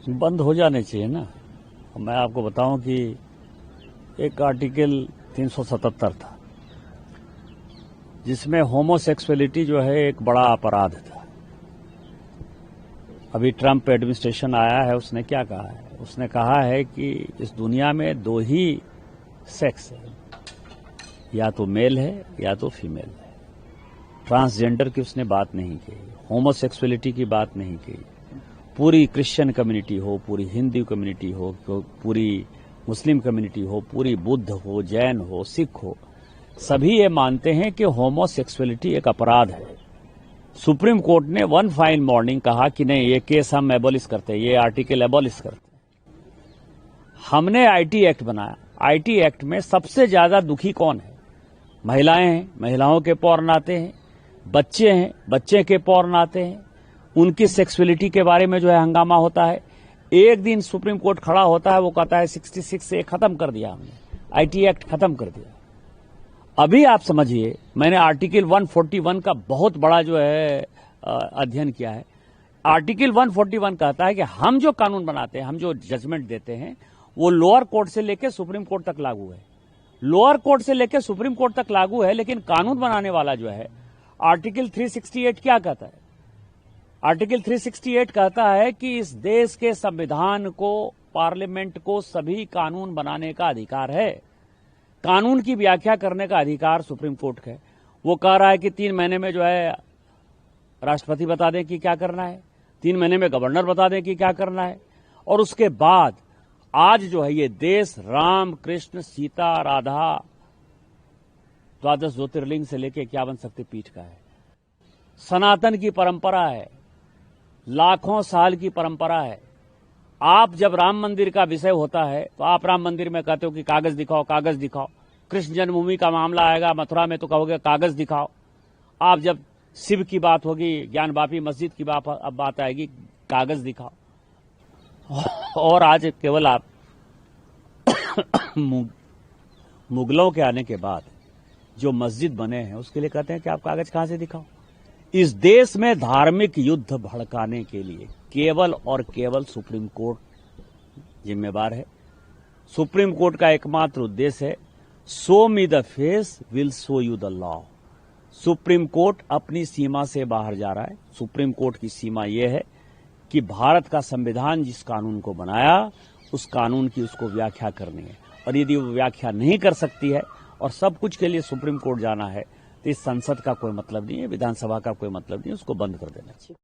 बंद हो जाने चाहिए ना। मैं आपको बताऊं कि एक आर्टिकल 377 था जिसमें होमोसेक्सुअलिटी जो है एक बड़ा अपराध था। अभी ट्रंप एडमिनिस्ट्रेशन आया है, उसने क्या कहा है? उसने कहा है कि इस दुनिया में दो ही सेक्स है, या तो मेल है या तो फीमेल है। ट्रांसजेंडर की उसने बात नहीं की, होमोसेक्सुअलिटी की बात नहीं की। पूरी क्रिश्चियन कम्युनिटी हो, पूरी हिंदू कम्युनिटी हो, पूरी मुस्लिम कम्युनिटी हो, पूरी बुद्ध हो, जैन हो, सिख हो, सभी ये मानते हैं कि होमोसेक्सुअलिटी एक अपराध है। सुप्रीम कोर्ट ने वन फाइन मॉर्निंग कहा कि नहीं, ये केस हम एबॉलिश करते हैं, ये आर्टिकल एबॉलिश करते हैं। हमने आईटी एक्ट बनाया। आईटी एक्ट में सबसे ज्यादा दुखी कौन है? महिलाएं हैं, महिलाओं के पौर्ण आते हैं, बच्चे हैं, बच्चे के पौर्ण आते हैं, उनकी सेक्सुअलिटी के बारे में जो है हंगामा होता है। एक दिन सुप्रीम कोर्ट खड़ा होता है, वो कहता है 66 से खत्म कर दिया हमने, आईटी एक्ट खत्म कर दिया। अभी आप समझिए, मैंने आर्टिकल 141 का बहुत बड़ा जो है अध्ययन किया है। आर्टिकल 141 कहता है कि हम जो कानून बनाते हैं, हम जो जजमेंट देते हैं, वो लोअर कोर्ट से लेकर सुप्रीम कोर्ट तक लागू है। लोअर कोर्ट से लेकर सुप्रीम कोर्ट तक लागू है, लेकिन कानून बनाने वाला जो है, आर्टिकल 368 क्या कहता है? आर्टिकल 368 कहता है कि इस देश के संविधान को, पार्लियामेंट को सभी कानून बनाने का अधिकार है। कानून की व्याख्या करने का अधिकार सुप्रीम कोर्ट का है। वो कह रहा है कि 3 महीने में जो है राष्ट्रपति बता दें कि क्या करना है, 3 महीने में गवर्नर बता दें कि क्या करना है, और उसके बाद आज जो है ये देश राम, कृष्ण, सीता, राधा, 12 ज्योतिर्लिंग से लेकर 51 शक्तिपीठ का है। सनातन की परंपरा है, लाखों साल की परंपरा है। आप जब राम मंदिर का विषय होता है तो आप राम मंदिर में कहते हो कि कागज दिखाओ, कागज दिखाओ। कृष्ण जन्मभूमि का मामला आएगा मथुरा में तो कहोगे कागज दिखाओ। आप जब शिव की बात होगी, ज्ञानवापी मस्जिद की बात आएगी, कागज दिखाओ। और आज केवल आप मुगलों के आने के बाद जो मस्जिद बने हैं उसके लिए कहते हैं कि आप कागज कहां से दिखाओ। इस देश में धार्मिक युद्ध भड़काने के लिए केवल और केवल सुप्रीम कोर्ट जिम्मेवार है। सुप्रीम कोर्ट का एकमात्र उद्देश्य है, show me the face will show you the law. Supreme court अपनी सीमा से बाहर जा रहा है। सुप्रीम कोर्ट की सीमा यह है कि भारत का संविधान जिस कानून को बनाया, उस कानून की उसको व्याख्या करनी है, और यदि वो व्याख्या नहीं कर सकती है और सब कुछ के लिए सुप्रीम कोर्ट जाना है, तो इस संसद का कोई मतलब नहीं है, विधानसभा का कोई मतलब नहीं है, उसको बंद कर देना चाहिए।